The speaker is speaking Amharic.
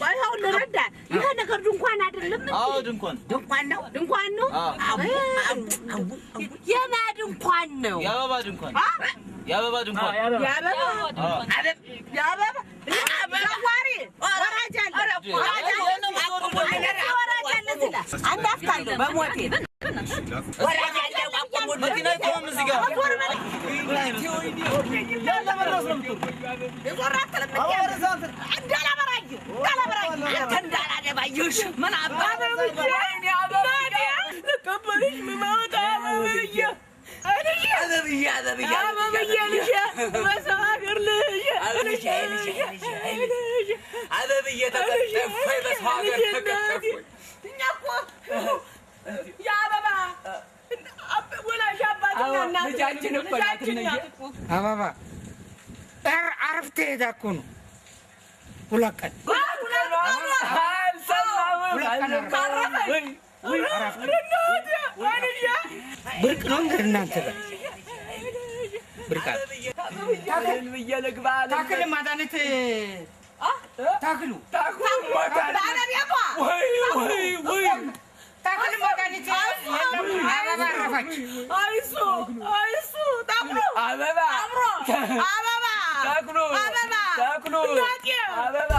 ባይሆን ልረዳ ይሄ ነገር ድንኳን አይደለም እንዴ? አዎ ድንኳን ነው የማ ድንኳን ነው? የአበባ ድንኳን የአበባ ዘዋሪ ወራጅ አለ አንዳፍታለሁ በሞቴ ወራጅ አለ መኪና ይቆም እዚህ ጋር እንዳላደባዩሽ ምን አባባልሽ ምማወጣ አበባ አረፍቴ ሄዳ እኮ ነው ሁለት ቀን ብርቅ ነው እንግዲህ እናንተ ጋር ብርቃት ታክል ማዳነት ታክሉ ታክል ማዳነት አበባ አረፋች አይሱ ታክሉ አበባ ታክሉ አበባ